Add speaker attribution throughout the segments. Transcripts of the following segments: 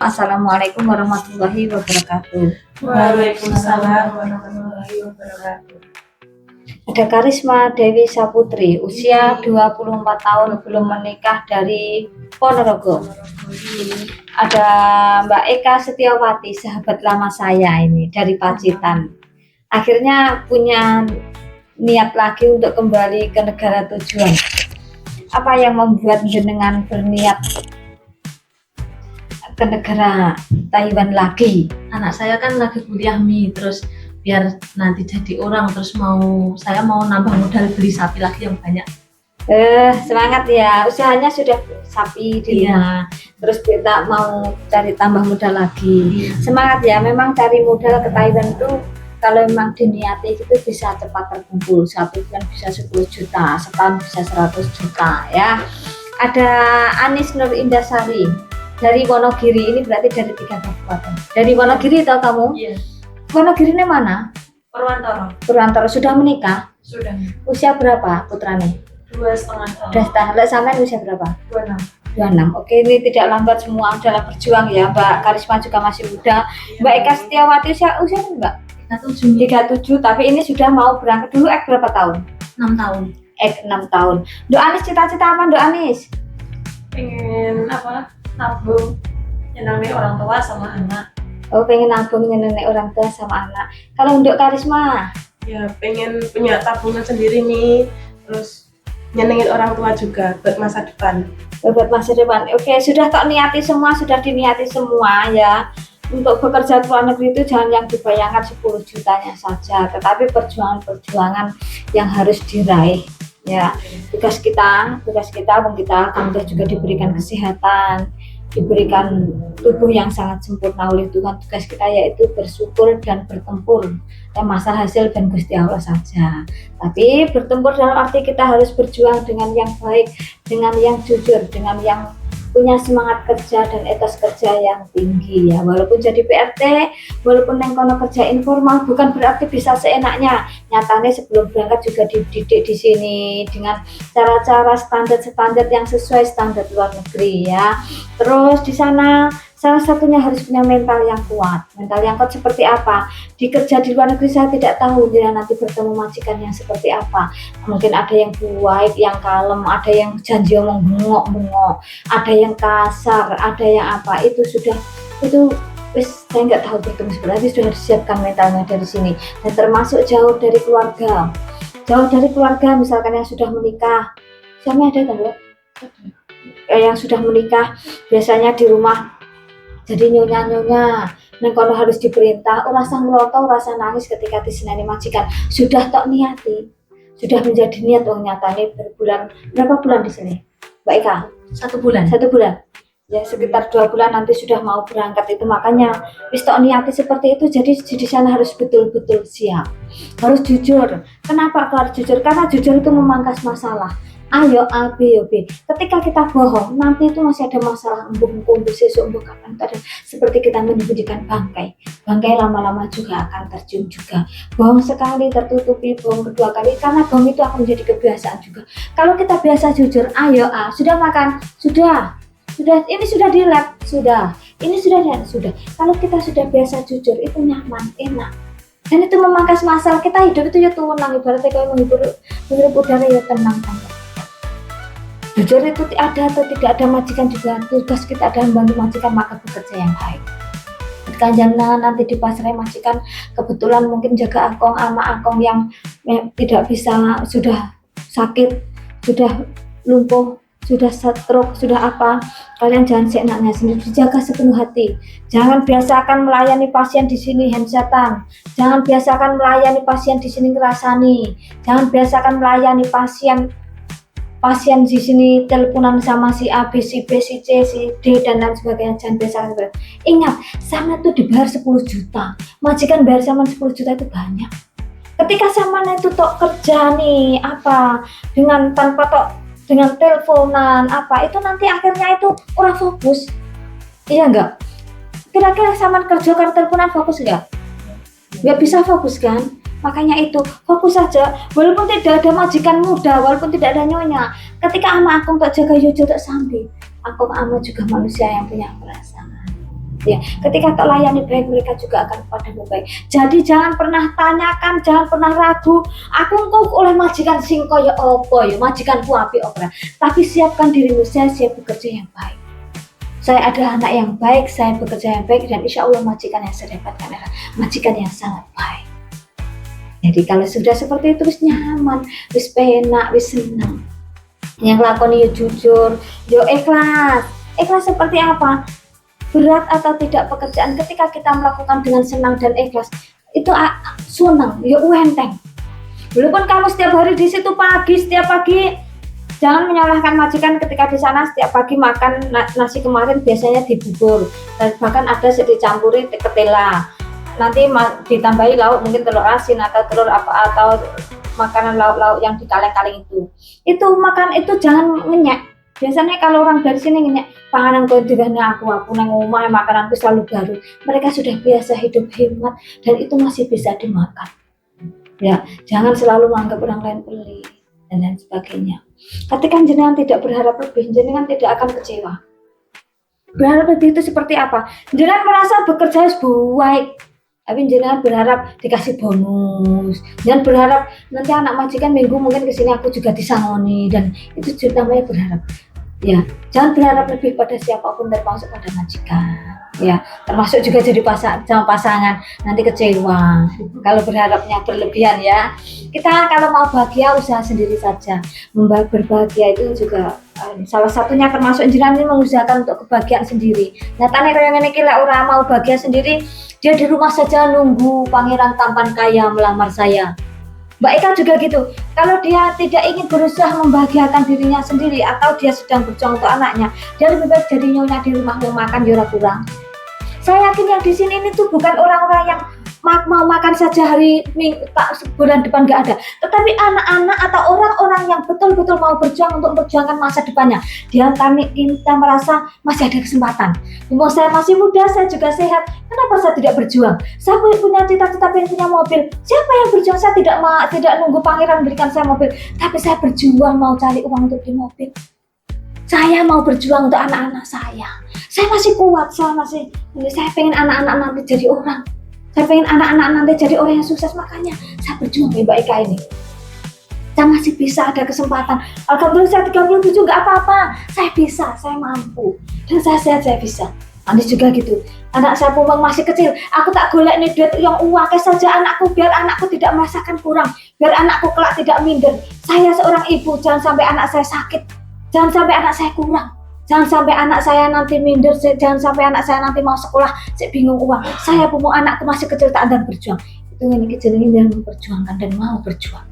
Speaker 1: Assalamualaikum warahmatullahi wabarakatuh.
Speaker 2: Waalaikumsalam warahmatullahi wabarakatuh.
Speaker 1: Ada Karisma Dewi Saputri, usia 24 tahun, belum menikah, dari Ponorogo. Ada Mbak Eka Setiawati, sahabat lama saya ini, dari Pacitan. Akhirnya punya niat lagi untuk kembali ke negara tujuan. Apa yang membuat jenengan berniat ke negara Taiwan lagi?
Speaker 2: Anak saya kan lagi kuliah terus biar nanti jadi orang, terus saya mau nambah modal beli sapi lagi yang banyak.
Speaker 1: Semangat ya, usahanya sudah sapi di rumah, terus kita mau cari tambah modal lagi. Semangat ya, memang cari modal ke Taiwan itu kalau memang diniati itu bisa cepat terkumpul. Satu bulan bisa 10 juta, setahun bisa 100 juta ya. Ada Anis Nur Indasari dari Wonogiri, ini berarti dari 3 kabupaten. Dari Wonogiri tahu kamu?
Speaker 2: Iya.
Speaker 1: Wonogiri ini mana?
Speaker 2: Purwantoro.
Speaker 1: Purwantoro. Sudah menikah?
Speaker 2: Sudah.
Speaker 1: Usia berapa putranya?
Speaker 2: 2,5 tahun.
Speaker 1: Udah setahun. Sampai usia berapa?
Speaker 2: 26.
Speaker 1: 26. Oke, ini tidak lambat, semua adalah berjuang ya. Mbak Karisma juga masih muda. Mbak Eka Setiawati usia Mbak? 37, tapi ini sudah mau berangkat dulu. Berapa tahun?
Speaker 2: 6 tahun.
Speaker 1: 6 tahun. Dok Anis, cita-cita apa Dok Anis?
Speaker 2: Pengen nabung nyenangin orang tua sama anak.
Speaker 1: Oh, pengen nabung nyenengin orang tua sama anak. Kalau untuk Karisma?
Speaker 3: Ya, pengen punya tabungan sendiri nih, terus nyenengin orang tua juga buat masa depan.
Speaker 1: Buat masa depan. Oke, sudah tak niati semua, sudah diniati semua ya. Untuk bekerja ke luar negeri itu jangan yang dibayangkan 10 jutanya saja, tetapi perjuangan-perjuangan yang harus diraih ya. Tugas kita alhamdulillah juga diberikan kesehatan, diberikan tubuh yang sangat sempurna oleh Tuhan. Tugas kita yaitu bersyukur dan bertempur, dan masalah hasil dan Gusti Allah saja. Tapi bertempur dalam arti kita harus berjuang dengan yang baik, dengan yang jujur, dengan yang punya semangat kerja dan etos kerja yang tinggi ya. Walaupun jadi PRT, walaupun yang kono kerja informal, bukan berarti bisa seenaknya. Nyatanya sebelum berangkat juga dididik di sini dengan cara-cara standar yang sesuai standar luar negeri ya. Terus di sana salah satunya harus punya mental yang kuat. Mental yang kuat seperti apa? Di kerja di luar negeri saya tidak tahu dia nanti bertemu majikan yang seperti apa. Mungkin ada yang baik, yang kalem, ada yang janji omong bengok-bengok, ada yang kasar, ada yang apa. Itu saya nggak tahu bertemu seperti itu. Sudah disiapkan mentalnya dari sini. Dan termasuk jauh dari keluarga. Jauh dari keluarga, misalkan yang sudah menikah. Suami ada kan, Mbak? Yang sudah menikah biasanya di rumah jadi nyonya neng kono harus diperintah, rasa ngeloto, rasa nangis ketika disenani majikan. Sudah tok niati, sudah menjadi niat. Nyatanya berapa bulan di sini Mbak Eka?
Speaker 2: 1 bulan.
Speaker 1: 1 bulan ya, sekitar 2 bulan nanti sudah mau berangkat. Itu makanya wis tok niati seperti itu. Jadi di sana harus betul-betul siap, harus jujur. Kenapa harus jujur? Karena jujur itu memangkas masalah. Ayo A, B, B. Ketika kita bohong, nanti itu masih ada masalah. Embung sesuk kapan ada. Seperti kita menyembunyikan bangkai. Bangkai lama-lama juga akan tercium juga. Bohong sekali tertutupi, bohong kedua kali, karena bohong itu akan menjadi kebiasaan juga. Kalau kita biasa jujur, ayo A, sudah makan? Sudah. Ini sudah di lab? Sudah. Ini sudah. Kalau kita sudah biasa jujur, itu nyaman, enak. Dan itu memangkas masalah. Kita hidup itu ya tenang, ibaratnya kalau menghirup udara ya tenang. Jujur itu ada atau tidak ada majikan juga, tugas kita adalah membantu majikan, maka bekerja yang baik. Jangan nanti di pasar majikan kebetulan mungkin jaga akong ama akong yang tidak bisa, sudah sakit, sudah lumpuh, sudah stroke, sudah apa, kalian jangan seenaknya sendiri, dijaga sepenuh hati. Jangan biasakan melayani pasien di sini handsetan, jangan biasakan melayani pasien di sini ngerasani, jangan biasakan melayani pasien di sini teleponan sama si A, B, si B, si C, si D dan lain sebagainya. Jangan biasakan. Ingat, sama itu dibayar 10 juta. Majikan bayar sama 10 juta itu banyak. Ketika sama itu tok kerja nih dengan teleponan itu nanti akhirnya itu orang fokus. Iya enggak? Kira-kira sama kerja karena teleponan fokus enggak? Enggak bisa fokus kan? Makanya itu fokus saja, walaupun tidak ada majikan muda, walaupun tidak ada nyonya. Ketika ama aku tak jaga yojo tak sambil, aku ama juga manusia yang punya perasaan. Ya, ketika tak layani baik, mereka juga akan padamu baik. Jadi jangan pernah tanyakan, jangan pernah ragu, aku kok oleh majikan sing kaya apa ya, majikanku apik ora. Tapi siapkan dirimu, saya siap bekerja yang baik. Saya adalah anak yang baik, saya bekerja yang baik, dan insya Allah majikan yang saya dapatkan adalah majikan yang sangat baik. Jadi kalau sudah seperti itu, wis nyaman, wis penak, wis senang. Yang lakoni ya jujur, yo ikhlas. Ikhlas seperti apa? Berat atau tidak pekerjaan, ketika kita melakukan dengan senang dan ikhlas, itu senang, ya enteng. Walaupun kamu setiap hari di situ setiap pagi, jangan menyalahkan majikan ketika di sana setiap pagi makan nasi kemarin biasanya dibubur, dan bahkan ada dicampuri ketela. Nanti ditambahi lauk, mungkin telur asin atau telur apa, atau makanan lauk-lauk yang di kaleng-kaleng itu makan itu jangan ngenyek. Biasanya kalau orang dari sini ngenyek, panganan kau digana aku nang omah makananku selalu baru. Mereka sudah biasa hidup hemat dan itu masih bisa dimakan. Ya, jangan selalu menganggap orang lain pelit dan lain sebagainya. Ketika jenengan tidak berharap lebih, jenengan tidak akan kecewa. Berharap lebih itu seperti apa? Jenengan merasa bekerja baik, tapi jenengan berharap dikasih bonus, jangan berharap nanti anak majikan minggu mungkin kesini aku juga disangoni, dan itu namanya berharap. Ya, jangan berharap lebih pada siapapun termasuk pada majikan. Ya, termasuk juga jadi sama pasangan, nanti kecewa kalau berharapnya berlebihan ya. Kita kalau mau bahagia usaha sendiri saja. Berbahagia itu juga salah satunya termasuk jenengan ini mengusahakan untuk kebahagiaan sendiri. Nyatanya kalau yang ini orang mau bahagia sendiri, dia di rumah saja nunggu pangeran tampan kaya melamar saya. Mbak Eka juga gitu, kalau dia tidak ingin berusaha membahagiakan dirinya sendiri atau dia sedang berjuang untuk anaknya, dia lebih baik jadi nyonya di rumah makan jora kurang. Saya yakin yang di sini ini tuh bukan orang-orang yang mau makan saja hari minggu, bulan depan nggak ada, tetapi anak-anak atau orang-orang yang betul-betul mau berjuang untuk memperjuangkan masa depannya. Dia kita merasa masih ada kesempatan. Mau saya masih muda, saya juga sehat, kenapa saya tidak berjuang? Saya punya cita-cita pengen punya mobil. Siapa yang berjuang? Saya tidak nunggu pangeran berikan saya mobil, tapi saya berjuang mau cari uang untuk di mobil. Saya mau berjuang untuk anak-anak saya. Saya masih kuat, saya pengen anak-anak nanti jadi orang. Saya pengen anak-anak nanti jadi orang yang sukses, makanya saya berjuang di Mbak Eka ini. Saya masih bisa, ada kesempatan. Alhamdulillah saya 37 nggak apa-apa. Saya bisa, saya mampu. Dan saya sehat, saya bisa. Nanti juga gitu. Anak saya pun masih kecil. Aku tak golek nih duit yang uangnya saja anakku, biar anakku tidak merasakan kurang. Biar anakku kelak tidak minder. Saya seorang ibu, jangan sampai anak saya sakit. Jangan sampai anak saya kurang. Jangan sampai anak saya nanti minder, jangan sampai anak saya nanti mau sekolah, saya bingung uang. Saya pun mau anakku masih kecil tak ada berjuang. Itu ini jenenge yang memperjuangkan dan mau berjuang.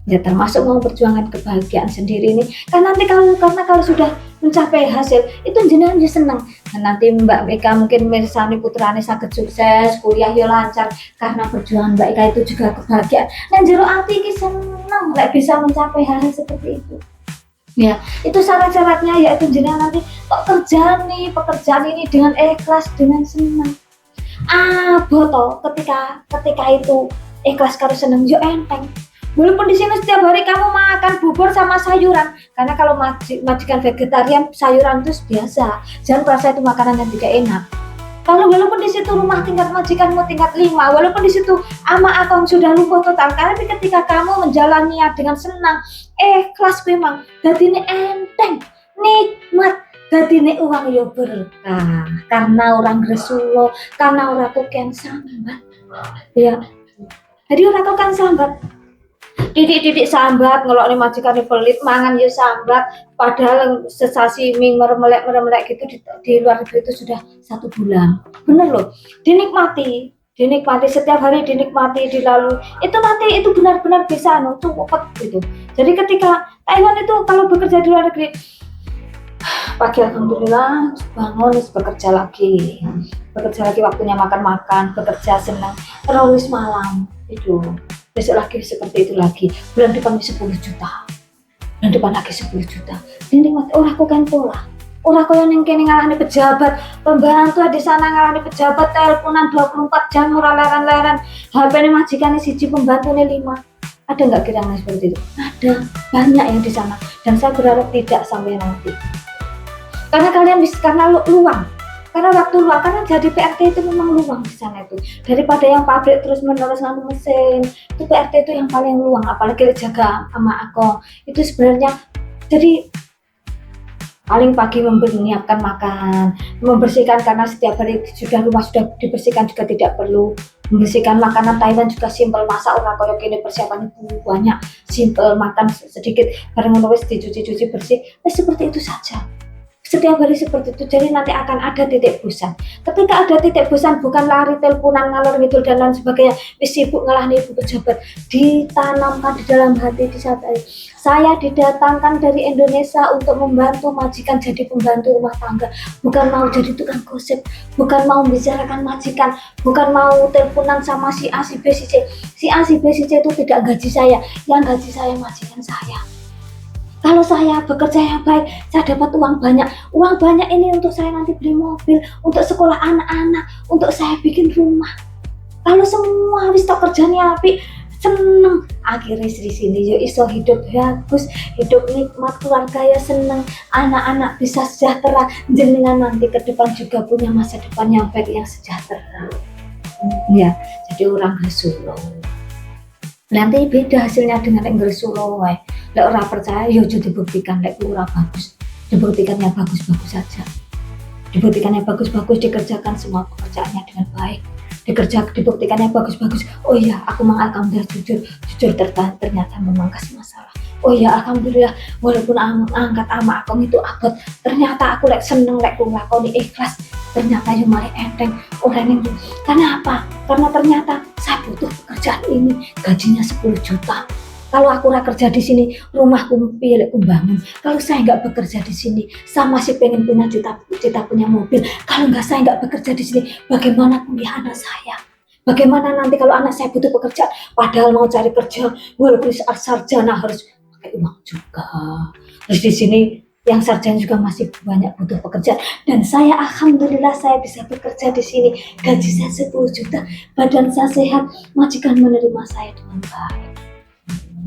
Speaker 1: Ya termasuk mau perjuangan kebahagiaan sendiri ini. Karena nanti kalau sudah mencapai hasil, itu jenengan ya senang. Dan nanti Mbak Eka mungkin mirsani putrane saged sukses, kuliah ya lancar karena perjuangan Mbak Eka itu juga kebahagiaan. Dan jero ati iki senang lek bisa mencapai hal seperti itu. Ya, itu syarat-syaratnya yaitu jenengan nanti kok pekerjaan ini dengan ikhlas, dengan senang. Boto ketika itu ikhlas karo senang yo enteng. Walaupun di sini setiap hari kamu makan bubur sama sayuran, karena kalau majikan vegetarian sayuran itu biasa. Jangan merasa itu makanan yang tidak enak. Kalau walaupun di situ rumah tingkat majikanmu tingkat 5, walaupun di situ ama akong sudah lumpuh total, tapi ketika kamu menjalaninya dengan senang, ikhlas memang, dadine enteng, nikmat, dadine uang yo berkah, karena orang Gresula, karena orang kuken sambat, ya, jadi orang kuken sambat. Didik sambat ngelok nih majikan pelit mangan ya sambat, padahal sesasi ming meremelek gitu di luar negeri itu sudah 1 bulan. Bener loh, dinikmati setiap hari, dinikmati dilalui itu benar-benar bisa cepet gitu. Jadi ketika Thailand itu kalau bekerja di luar negeri, pagi alhamdulillah bangun bekerja lagi waktunya makan, bekerja senang, terus malam itu besok lagi seperti itu lagi, bulan depan 10 juta, bulan depan lagi 10 juta. Dinikmati orang kok kan pola, orang kok yang kene ngalahne pejabat, pembantu di sana ngalahne pejabat, teleponan 24 jam murah leren-leren, HP-ne majikane 1, pembantune 5. Ada nggak kira-kira seperti itu? Ada, banyak yang di sana, dan saya berharap tidak sampai nanti. Karena kalian bisa, karena luang, karena waktu luang, karena jadi PRT itu memang luang di sana itu, daripada yang pabrik terus menerus nganu mesin, itu PRT itu yang paling luang, apalagi jaga sama aku itu sebenarnya. Jadi paling pagi menyiapkan makan, membersihkan, karena setiap hari sudah rumah sudah dibersihkan juga tidak perlu membersihkan. Makanan Taiwan juga simpel, masak orang koyo kene persiapannya banyak, simpel, makan sedikit bareng wis dicuci-cuci bersih, seperti itu saja. Setiap hari seperti itu, jadi nanti akan ada titik bosan. Ketika ada titik bosan, bukan lari teleponan ngalor ngidul dan lain sebagainya, sibuk ngelahni ibu pejabat, ditanamkan di dalam hati di saat saya didatangkan dari Indonesia untuk membantu majikan jadi pembantu rumah tangga, bukan mau jadi tukang gosip, bukan mau membicarakan majikan, bukan mau teleponan sama si A, si B, si C. Si A, si B, si C itu tidak gaji saya, yang gaji saya majikan saya. Kalau saya bekerja yang baik, saya dapat uang banyak. Uang banyak ini untuk saya nanti beli mobil, untuk sekolah anak-anak, untuk saya bikin rumah. Kalau semua habis tok kerjanya api, seneng. Akhirnya di sini yo iso hidup bagus, hidup nikmat, keluarga ya seneng, anak-anak bisa sejahtera, jenengan nanti ke depan juga punya masa depan yang baik, yang sejahtera. Ya, jadi orang Gresolo. Nanti beda hasilnya dengan yang Gresolo. Lek ora percaya, yo jadi dibuktikan. Lek ora bagus, dibuktikan yang bagus-bagus saja. Dibuktikan yang bagus-bagus, dikerjakan semua pekerjaannya dengan baik. Dibuktikan yang bagus-bagus. Oh iya, aku alhamdulillah jujur ternyata memangkas masalah. Oh iya, alhamdulillah, walaupun angkat ama aku itu abot, ternyata aku lek seneng lek nglakoni ikhlas, ternyata yo malah enteng orang ini. Karena apa? Karena ternyata saya butuh pekerjaan ini, gajinya 10 juta. Kalau aku ora kerja di sini, rumahku piye lek bangun. Kalau saya nggak bekerja di sini, sama si pengen punya cita punya mobil. Kalau saya nggak bekerja di sini, bagaimana kuliah anak saya? Bagaimana nanti kalau anak saya butuh pekerjaan, padahal mau cari kerja, walaupun sarjana harus pakai uang juga. Terus di sini yang sarjana juga masih banyak butuh pekerjaan, dan saya alhamdulillah saya bisa bekerja di sini, gaji saya 10 juta, badan saya sehat, majikan menerima saya dengan baik.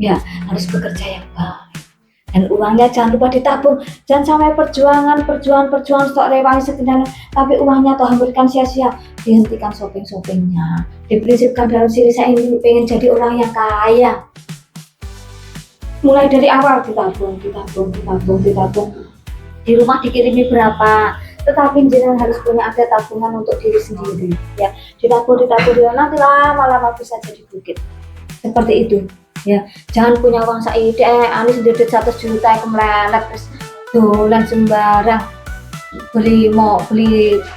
Speaker 1: Ya, harus bekerja yang baik. Dan uangnya jangan lupa ditabung. Jangan sampai perjuangan stok rewangi sekedar, tapi uangnya toh hampirkan sia-sia. Dihentikan shopping-shoppingnya. Diprinsipkan dalam diri saya ini pengen jadi orang yang kaya. Mulai dari awal ditabung. Di rumah dikirimi berapa, tetapi jangan harus punya ada tabungan untuk diri sendiri. Ya, ditabung nanti lama-lama bisa jadi bukit. Seperti itu. Ya, jangan punya uang saiki anis ndedit 100 juta kemlelet terus dolan sembarang beli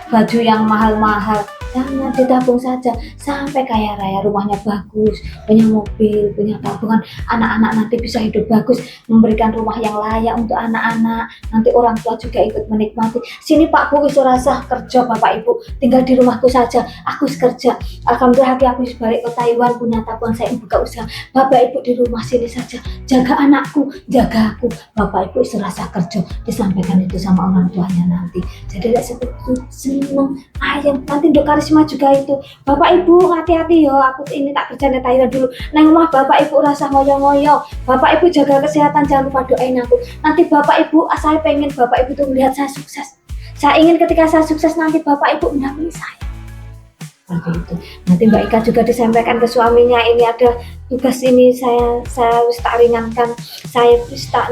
Speaker 1: baju yang mahal-mahal. Jangan, ditabung saja sampai kaya raya, rumahnya bagus, punya mobil, punya tabungan, anak-anak nanti bisa hidup bagus, memberikan rumah yang layak untuk anak-anak, nanti orang tua juga ikut menikmati. Sini Pak Bu, wis rasa kerja Bapak Ibu, tinggal di rumahku saja, aku kerja. Alhamdulillah aku balik ke Taiwan, punya tabungan, saya buka usaha. Bapak Ibu di rumah sini saja, jaga anakku, jaga aku. Bapak Ibu rasa kerja, disampaikan itu sama orang tuanya nanti. Jadi seperti itu, seneng, ayam, nanti untuk Karisma juga itu. Bapak Ibu hati-hati yo, aku ini tak kerja di Thailand dulu. Nang rumah Bapak Ibu rasa ngoyo-ngoyo. Bapak Ibu jaga kesehatan, jangan lupa doain aku. Nanti Bapak Ibu, saya pengen Bapak Ibu tuh melihat saya sukses. Saya ingin ketika saya sukses nanti Bapak Ibu mendampingi saya. Seperti itu. Nanti Mbak Ika juga disampaikan ke suaminya, ini ada tugas ini, saya wis tak ringankan, saya wis tak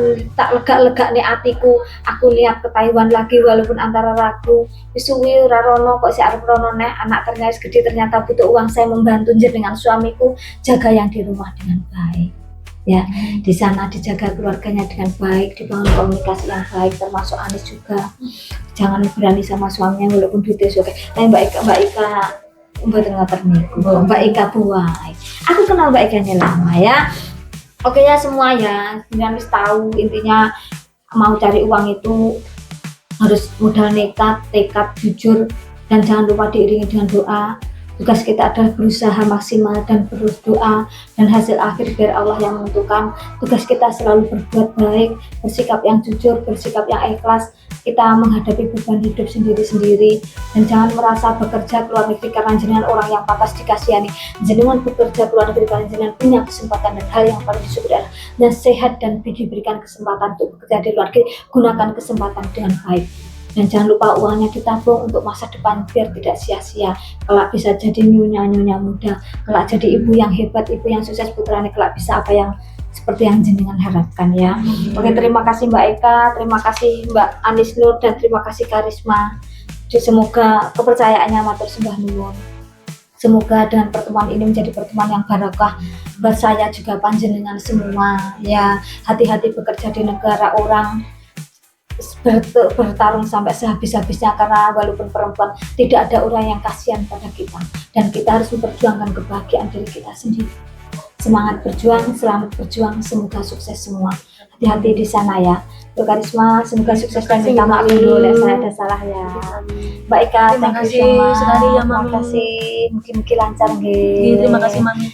Speaker 1: lega nih hatiku, aku niat ke Taiwan lagi walaupun antara ragu, wis suwi ora rono kok si arep rono nek anak ternyata gede, ternyata butuh uang, saya membantu dengan suamiku, jaga yang di rumah dengan baik. Ya, di sana dijaga keluarganya dengan baik, dibangun komunikasi yang baik, termasuk Anis juga. Jangan berani sama suaminya walaupun duitnya oke. Tapi Mbak Ika Mbak Ika buai. Aku kenal Mbak Ika lama ya. Oke ya semua ya, harus tahu intinya mau cari uang itu harus modal nekat, tekad, jujur, dan jangan lupa diiringi dengan doa. Tugas kita adalah berusaha maksimal dan berdoa, dan hasil akhir biar Allah yang menentukan. Tugas kita selalu berbuat baik, bersikap yang jujur, bersikap yang ikhlas. Kita menghadapi beban hidup sendiri-sendiri, dan jangan merasa bekerja keluar negeri karena jenengan orang yang pantas dikasihani. Jenengan bekerja keluar negeri karena jenengan punya kesempatan, dan hal yang paling disyukuri adalah dan sehat dan diberikan kesempatan untuk bekerja di luar negeri. Gunakan kesempatan dengan baik. dan jangan lupa uangnya ditabung untuk masa depan biar tidak sia-sia. Kelak bisa jadi nyonya muda, kelak jadi ibu yang hebat, ibu yang sukses, putranya kelak bisa apa yang seperti yang jenengan harapkan ya. Oke, terima kasih Mbak Eka, terima kasih Mbak Anis Nur, dan terima kasih Karisma. Semoga kepercayaannya matur sembah nuwun. Semoga dengan pertemuan ini menjadi pertemuan yang barokah buat saya juga panjenengan semua ya. Hati-hati bekerja di negara orang, bertarung sampai sehabis-habisnya, karena walaupun perempuan tidak ada orang yang kasihan pada kita, dan kita harus memperjuangkan kebahagiaan diri kita sendiri. Semangat berjuang, selamat berjuang, semoga sukses semua. Hati-hati di sana ya. Untuk Karisma, semoga sukses dan minta maaf dulu ya, saya ada salah ya. Mbak Eka,
Speaker 2: Terima
Speaker 1: thank you
Speaker 2: kasih
Speaker 1: so much.
Speaker 2: sekali ya,
Speaker 1: Terima
Speaker 2: Mami.
Speaker 1: kasih, mungkin lancar nggih.
Speaker 2: Iya, terima kasih Mami.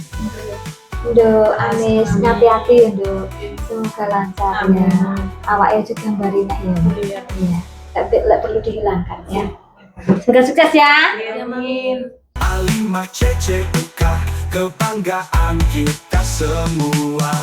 Speaker 1: Untuk Anis, hati-hati untuk semoga lancar ya. Awaknya juga Barina ya.
Speaker 3: Iya.
Speaker 1: Iya, tapi perlu dihilangkan ya. Semoga sukses ya.
Speaker 2: Ya, Mami.
Speaker 4: A5 CCUK, kebanggaan kita semua.